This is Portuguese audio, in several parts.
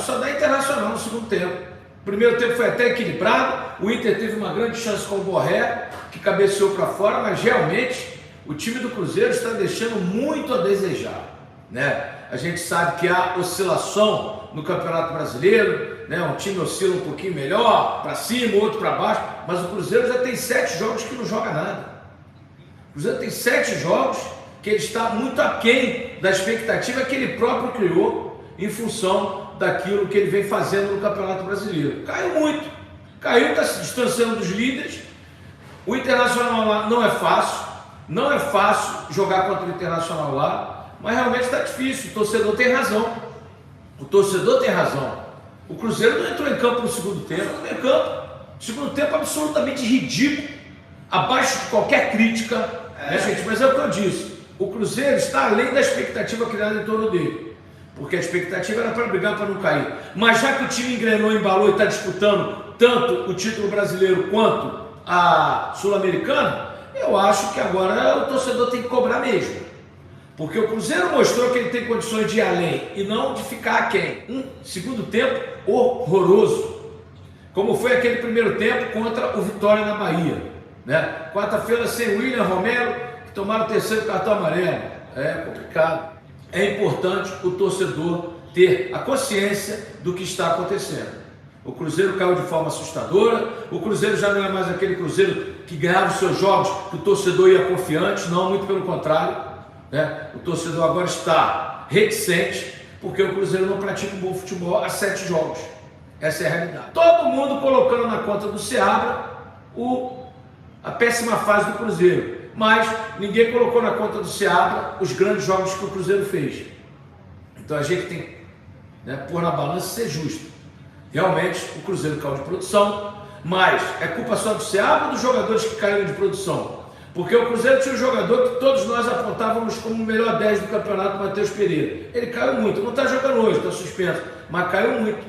só dá Internacional no segundo tempo. O primeiro tempo foi até equilibrado, o Inter teve uma grande chance com o Borré, que cabeceou para fora, mas realmente o time do Cruzeiro está deixando muito a desejar, né? A gente sabe que há oscilação no Campeonato Brasileiro, né? Um time oscila um pouquinho melhor, para cima, outro para baixo, mas o Cruzeiro já tem 7 jogos que não joga nada. O Cruzeiro tem 7 jogos que ele está muito aquém da expectativa que ele próprio criou em função daquilo que ele vem fazendo no Campeonato Brasileiro. Caiu muito, caiu, está se distanciando dos líderes. O Internacional lá não é fácil, não é fácil jogar contra o Internacional lá, mas realmente está difícil. O torcedor tem razão. O torcedor tem razão. O Cruzeiro não entrou em campo no segundo tempo, não entrou em campo. Segundo tempo absolutamente ridículo, abaixo de qualquer crítica, né, gente? Mas é o que eu disse. O Cruzeiro está além da expectativa criada em torno dele, porque a expectativa era para brigar para não cair. Mas já que o time engrenou, embalou e está disputando tanto o título brasileiro quanto a Sul-Americana, eu acho que agora o torcedor tem que cobrar mesmo. Porque o Cruzeiro mostrou que ele tem condições de ir além e não de ficar aquém. Segundo tempo horroroso, como foi aquele primeiro tempo contra o Vitória na Bahia, né? Quarta-feira sem William Romero, que tomaram o terceiro cartão amarelo. É complicado. É importante o torcedor ter a consciência do que está acontecendo. O Cruzeiro caiu de forma assustadora, o Cruzeiro já não é mais aquele Cruzeiro que ganhava os seus jogos, que o torcedor ia confiante, não, muito pelo contrário, né? O torcedor agora está reticente, porque o Cruzeiro não pratica um bom futebol há 7 jogos. Essa é a realidade. Todo mundo colocando na conta do Seabra a péssima fase do Cruzeiro, mas ninguém colocou na conta do Seabra os grandes jogos que o Cruzeiro fez. Então a gente tem que, né, pôr na balança e ser justo. Realmente o Cruzeiro caiu de produção, mas é culpa só do Seabra ou dos jogadores que caíram de produção? Porque o Cruzeiro tinha um jogador que todos nós apontávamos como o melhor 10 do campeonato, Matheus Pereira. Ele caiu muito, não está jogando hoje, está suspenso, mas caiu muito,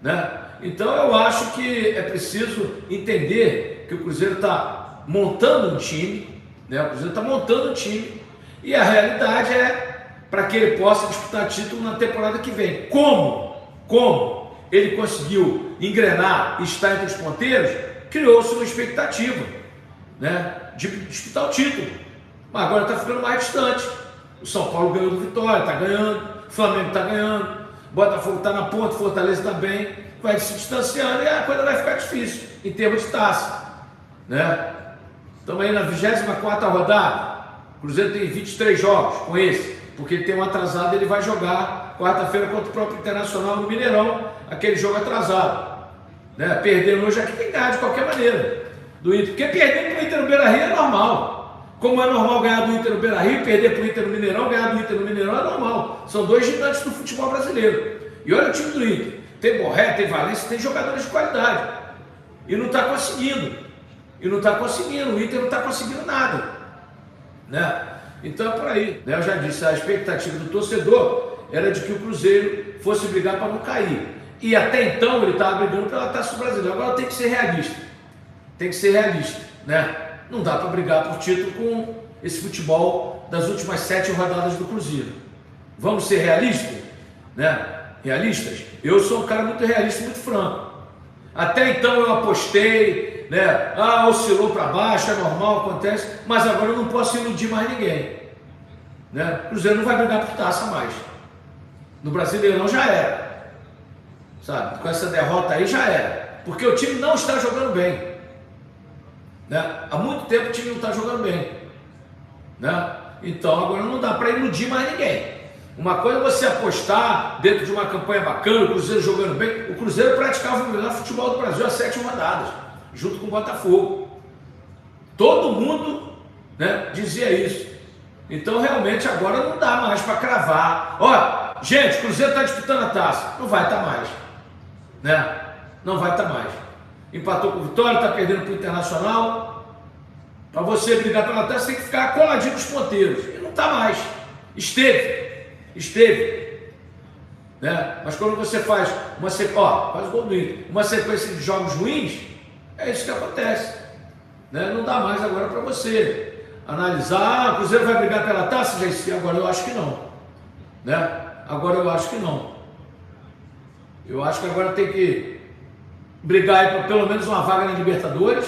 né? Então eu acho que é preciso entender que o Cruzeiro está montando um time, né? O Cruzeiro está montando um time, e a realidade é para que ele possa disputar título na temporada que vem. Como ele conseguiu engrenar e estar entre os ponteiros, criou-se uma expectativa, né, de disputar o título, mas agora está ficando mais distante. O São Paulo ganhou do Vitória, está ganhando, o Flamengo está ganhando, o Botafogo está na ponta, o Fortaleza também, vai se distanciando e a coisa vai ficar difícil em termos de taça, né? Estamos aí na 24ª rodada, o Cruzeiro tem 23 jogos com esse, porque ele tem um atrasado, ele vai jogar quarta-feira contra o próprio Internacional no Mineirão, aquele jogo atrasado, né? Perdendo hoje aqui tem que ganhar de qualquer maneira do Inter, porque perder para o Inter no Beira-Rio é normal. Como é normal ganhar do Inter no Beira-Rio, perder para o Inter no Mineirão, ganhar do Inter no Mineirão é normal. São 2 gigantes do futebol brasileiro. E olha o time do Inter, tem Borré, tem Valência, tem jogadores de qualidade, e não está conseguindo, o Inter não está conseguindo nada, né? Então é por aí, né? Eu já disse, a expectativa do torcedor era de que o Cruzeiro fosse brigar para não cair, e até então ele estava brigando pela Taça do Brasileiro. Agora tem que ser realista, né? Não dá para brigar por título com esse futebol das últimas 7 rodadas do Cruzeiro. Vamos ser realistas, né? Realistas? Eu sou um cara muito realista, muito franco. Até então eu apostei, né? Oscilou para baixo, é normal, acontece, mas agora eu não posso iludir mais ninguém, né? O Cruzeiro não vai brigar por taça mais. No Brasileirão já era, sabe? Com essa derrota aí já era, porque o time não está jogando bem, né? Há muito tempo o time não está jogando bem, né? Então agora não dá para iludir mais ninguém. Uma coisa é você apostar dentro de uma campanha bacana, o Cruzeiro jogando bem. O Cruzeiro praticava o melhor futebol do Brasil há 7 rodadas, junto com o Botafogo. Todo mundo, né, dizia isso. Então realmente agora não dá mais para cravar. Ó, gente, o Cruzeiro está disputando a taça. Não vai estar mais, né? Não vai estar mais. Empatou com o Vitória, está perdendo para o Internacional. Para você brigar pela taça, tem que ficar coladinho nos ponteiros. E não está mais. Esteve, né? Mas quando você faz faz o gol do Inter, uma sequência de jogos ruins, é isso que acontece, né? Não dá mais agora para você analisar, o Cruzeiro vai brigar pela taça, já agora eu acho que não, né? Agora eu acho que não. Eu acho que agora tem que brigar aí por pelo menos uma vaga na Libertadores,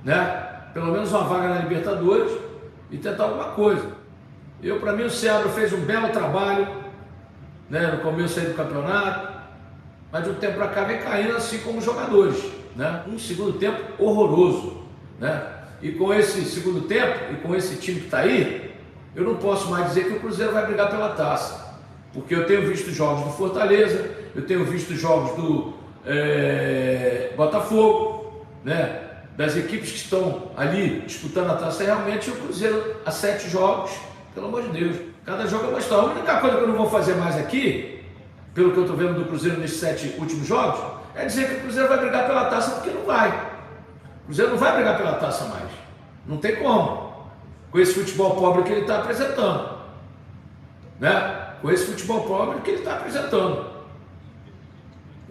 né? Pelo menos uma vaga na Libertadores e tentar alguma coisa. Para mim, o Seabra fez um belo trabalho, né, no começo aí do campeonato, mas de um tempo para cá vem caindo assim como os jogadores, né? Um segundo tempo horroroso, né? E com esse segundo tempo e com esse time que está aí, eu não posso mais dizer que o Cruzeiro vai brigar pela taça, porque eu tenho visto jogos do Fortaleza, eu tenho visto jogos do Botafogo, né? Das equipes que estão ali disputando a taça, realmente o Cruzeiro a 7 jogos, pelo amor de Deus, cada jogo é uma história. A única coisa que eu não vou fazer mais aqui, pelo que eu estou vendo do Cruzeiro nesses 7 últimos jogos, é dizer que o Cruzeiro vai brigar pela taça, porque não vai. O Cruzeiro não vai brigar pela taça mais, não tem como, com esse futebol pobre que ele está apresentando, né? Com esse futebol pobre que ele está apresentando.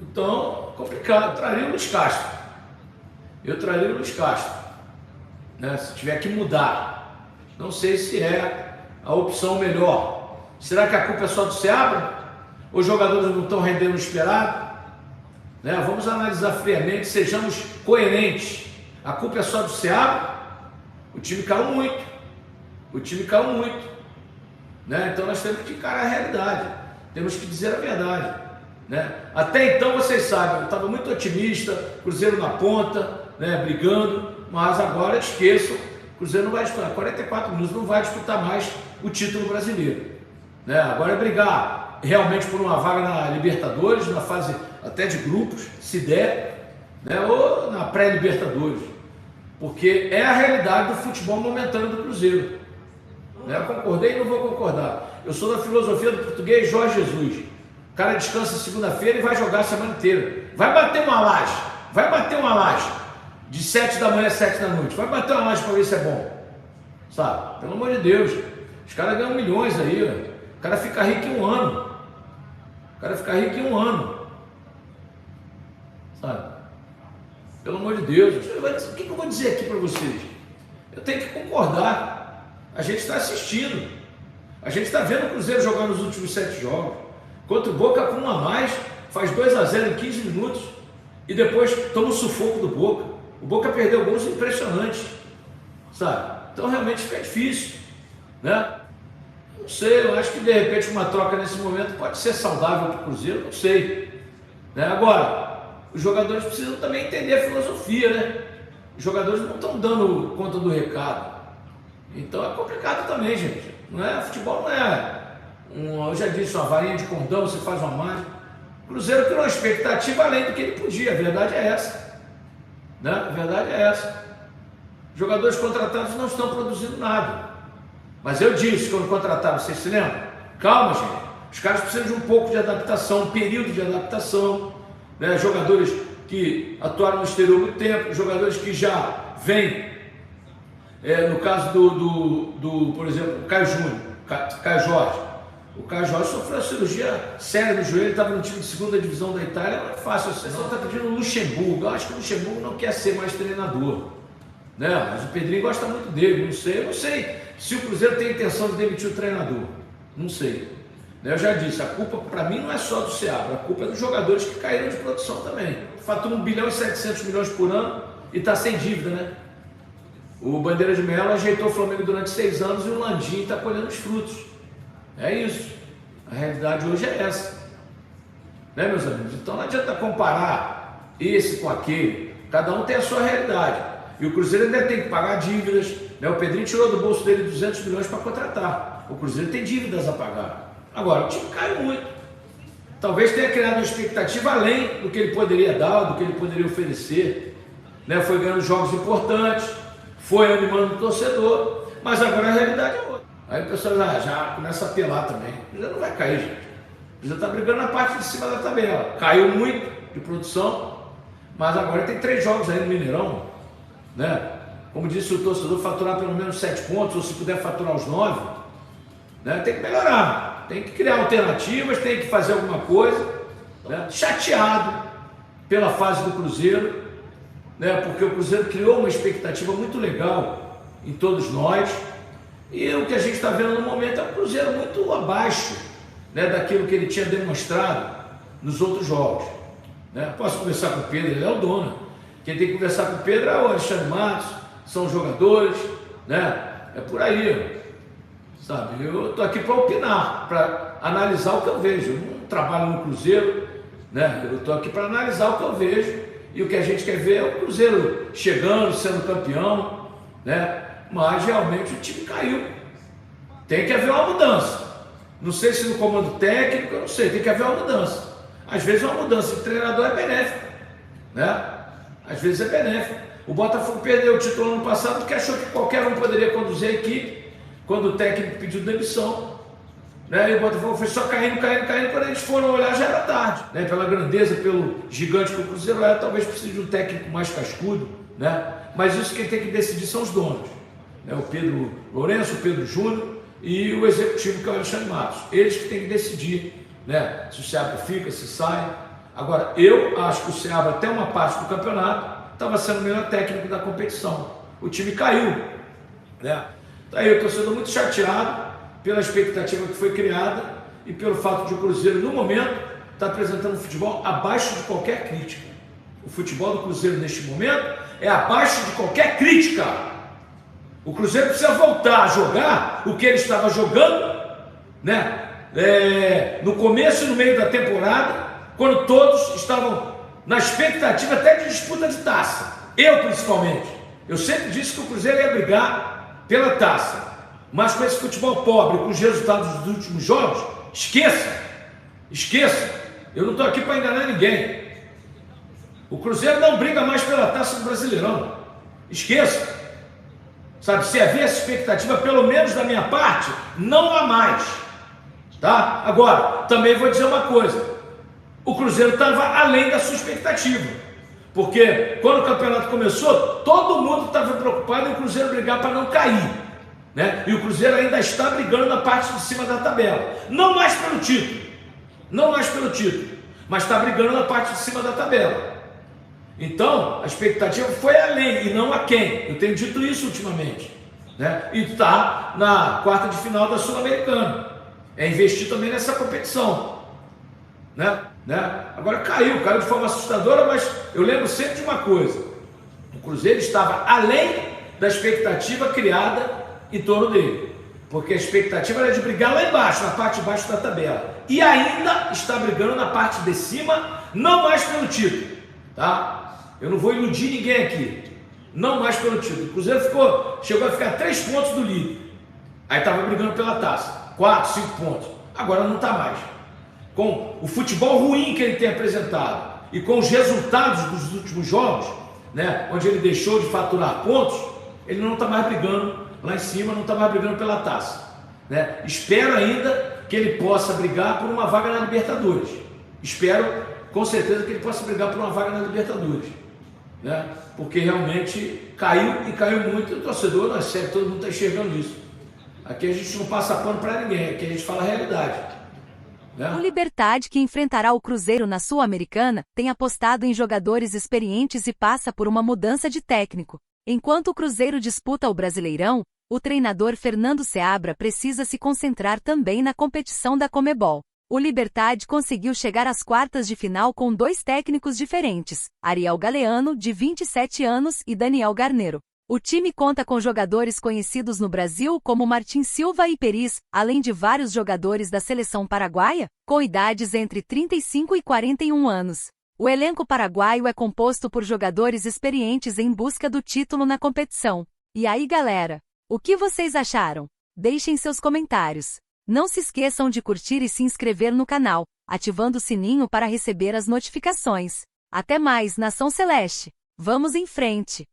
Então, complicado. Eu traria o Luiz Castro. Eu traria o Luiz Castro, né? Se tiver que mudar. Não sei se é a opção melhor. Será que a culpa é só do Seabra? Os jogadores não estão rendendo o esperado? Né? Vamos analisar friamente, sejamos coerentes. A culpa é só do Seabra? O time caiu muito. O time caiu muito. Né? Então nós temos que encarar a realidade. Temos que dizer a verdade. Né? Até então, vocês sabem, eu estava muito otimista, Cruzeiro na ponta, né, brigando, mas agora esqueçam, Cruzeiro não vai disputar, 44 minutos não vai disputar mais o título brasileiro, né? Agora é brigar realmente por uma vaga na Libertadores, na fase até de grupos, se der, né, ou na pré-Libertadores, porque é a realidade do futebol momentâneo do Cruzeiro, né? Eu concordei e não vou concordar. Eu sou da filosofia do português Jorge Jesus. O cara descansa segunda-feira e vai jogar a semana inteira. Vai bater uma laje de 7 da manhã a 7 da noite. Vai bater uma laje para ver se é bom. Sabe? Pelo amor de Deus. Os caras ganham milhões aí. Ó. O cara fica rico em um ano. Sabe? Pelo amor de Deus. O que eu vou dizer aqui para vocês? Eu tenho que concordar. A gente está assistindo. A gente está vendo o Cruzeiro jogando os últimos 7 jogos. Contra o Boca com 1 a mais, faz 2-0 em 15 minutos e depois toma o sufoco do Boca. O Boca perdeu gols impressionantes, sabe? Então realmente fica difícil, né? Não sei, eu acho que de repente uma troca nesse momento pode ser saudável para o Cruzeiro, não sei, né? Agora, os jogadores precisam também entender a filosofia, né? Os jogadores não estão dando conta do recado, então é complicado também, gente. Não é? Futebol não é... eu já disse, uma varinha de condão, você faz uma mágica. O Cruzeiro criou uma expectativa além do que ele podia, a verdade é essa, né? A verdade é essa. Os jogadores contratados não estão produzindo nada, mas eu disse quando contrataram, vocês se lembram? Calma, gente, os caras precisam de um pouco de adaptação, um período de adaptação, né? Jogadores que atuaram no exterior há muito tempo, jogadores que já vêm, no caso por exemplo, Caio Jorge. O Caio Jorge sofreu uma cirurgia séria no joelho, estava no time de 2ª divisão da Itália, não é fácil. Você só está pedindo o Luxemburgo. Eu acho que o Luxemburgo não quer ser mais treinador, né? Mas o Pedrinho gosta muito dele, eu não sei se o Cruzeiro tem intenção de demitir o treinador, não sei. Eu já disse, a culpa para mim não é só do Seabra, a culpa é dos jogadores que caíram de produção também. Fatura 1 bilhão e 700 milhões por ano e está sem dívida, né? O Bandeira de Melo ajeitou o Flamengo durante 6 anos e o Landim está colhendo os frutos. É isso, a realidade hoje é essa, né, meus amigos? Então não adianta comparar esse com aquele, cada um tem a sua realidade, e o Cruzeiro ainda tem que pagar dívidas, né? O Pedrinho tirou do bolso dele 200 milhões para contratar, o Cruzeiro tem dívidas a pagar. Agora, o time caiu muito, talvez tenha criado uma expectativa além do que ele poderia dar, do que ele poderia oferecer, né? Foi ganhando jogos importantes, foi animando o torcedor, mas agora a realidade é outra. Aí o pessoal já começa a apelar também. O Cruzeiro não vai cair, gente. O Cruzeiro está brigando na parte de cima da tabela. Caiu muito de produção, mas agora tem 3 jogos aí no Mineirão, né? Como disse o torcedor, faturar pelo menos 7 pontos, ou se puder faturar os 9, né? Tem que melhorar, tem que criar alternativas, tem que fazer alguma coisa, né? Chateado pela fase do Cruzeiro, né? Porque o Cruzeiro criou uma expectativa muito legal em todos nós. E o que a gente está vendo no momento é um Cruzeiro muito abaixo, né, daquilo que ele tinha demonstrado nos outros jogos. Né? Posso conversar com o Pedro, ele é o dono. Quem tem que conversar com o Pedro é o Alexandre Matos, são os jogadores, né? É por aí, sabe? Eu estou aqui para opinar, para analisar o que eu vejo. Eu não trabalho no Cruzeiro, né? Eu estou aqui para analisar o que eu vejo, e o que a gente quer ver é o Cruzeiro chegando, sendo campeão, né? Mas realmente o time caiu. Tem que haver uma mudança. Não sei se no comando técnico, eu não sei, tem que haver uma mudança. Às vezes uma mudança de treinador é benéfica, né? Às vezes é benéfica. O Botafogo perdeu o título ano passado porque achou que qualquer um poderia conduzir a equipe quando o técnico pediu demissão, né? E o Botafogo foi só caindo. Quando eles foram olhar já era tarde, né? Pela grandeza, pelo gigante que o Cruzeiro é, talvez precise de um técnico mais cascudo, né? Mas isso quem tem que decidir são os donos, né? O Pedro Lourenço, o Pedro Júnior e o executivo, que é o Alexandre Matos. Eles que têm que decidir, né? Se o Seabra fica, se sai. Agora, eu acho que o Seabra, até uma parte do campeonato, estava sendo o melhor técnico da competição. O time caiu, né? Tá aí o torcedor muito chateado pela expectativa que foi criada e pelo fato de o Cruzeiro, no momento, estar apresentando um futebol abaixo de qualquer crítica. O futebol do Cruzeiro, neste momento, é abaixo de qualquer crítica. O Cruzeiro precisa voltar a jogar o que ele estava jogando, né? No começo e no meio da temporada, quando todos estavam na expectativa até de disputa de taça. Eu, principalmente. Eu sempre disse que o Cruzeiro ia brigar pela taça. Mas com esse futebol pobre, com os resultados dos últimos jogos, esqueça. Eu não estou aqui para enganar ninguém. O Cruzeiro não briga mais pela taça do Brasileirão. Esqueça. Sabe, se havia essa expectativa, pelo menos da minha parte, não há mais. Tá? Agora, também vou dizer uma coisa. O Cruzeiro estava além da sua expectativa, porque quando o campeonato começou, todo mundo estava preocupado em o Cruzeiro brigar para não cair, né? E o Cruzeiro ainda está brigando na parte de cima da tabela, não mais pelo título, mas está brigando na parte de cima da tabela. Então, a expectativa foi além e não a quem. Eu tenho dito isso ultimamente, né? E está na quarta de final da Sul-Americana. É investir também nessa competição, né? Agora caiu de forma assustadora, mas eu lembro sempre de uma coisa: o Cruzeiro estava além da expectativa criada em torno dele, porque a expectativa era de brigar lá embaixo, na parte de baixo da tabela, e ainda está brigando na parte de cima, não mais pelo título, tá? Eu não vou iludir ninguém aqui, não mais pelo título. O Cruzeiro chegou a ficar 3 pontos do líder, aí estava brigando pela taça, 4, 5 pontos, agora não está mais. Com o futebol ruim que ele tem apresentado e com os resultados dos últimos jogos, né, onde ele deixou de faturar pontos, ele não está mais brigando lá em cima, não está mais brigando pela taça, né? Espero ainda que ele possa brigar por uma vaga na Libertadores. Espero com certeza que ele possa brigar por uma vaga na Libertadores, né? Porque realmente caiu muito. O torcedor, não é sério, todo mundo está enxergando isso. Aqui a gente não passa pano para ninguém, aqui a gente fala a realidade. O Libertad, que enfrentará o Cruzeiro na Sul-Americana, tem apostado em jogadores experientes e passa por uma mudança de técnico. Enquanto o Cruzeiro disputa o Brasileirão, o treinador Fernando Seabra precisa se concentrar também na competição da Conmebol. O Libertad conseguiu chegar às quartas de final com 2 técnicos diferentes, Ariel Galeano, de 27 anos, e Daniel Garneiro. O time conta com jogadores conhecidos no Brasil como Martin Silva e Peris, além de vários jogadores da seleção paraguaia, com idades entre 35 e 41 anos. O elenco paraguaio é composto por jogadores experientes em busca do título na competição. E aí, galera? O que vocês acharam? Deixem seus comentários. Não se esqueçam de curtir e se inscrever no canal, ativando o sininho para receber as notificações. Até mais, Nação Celeste! Vamos em frente!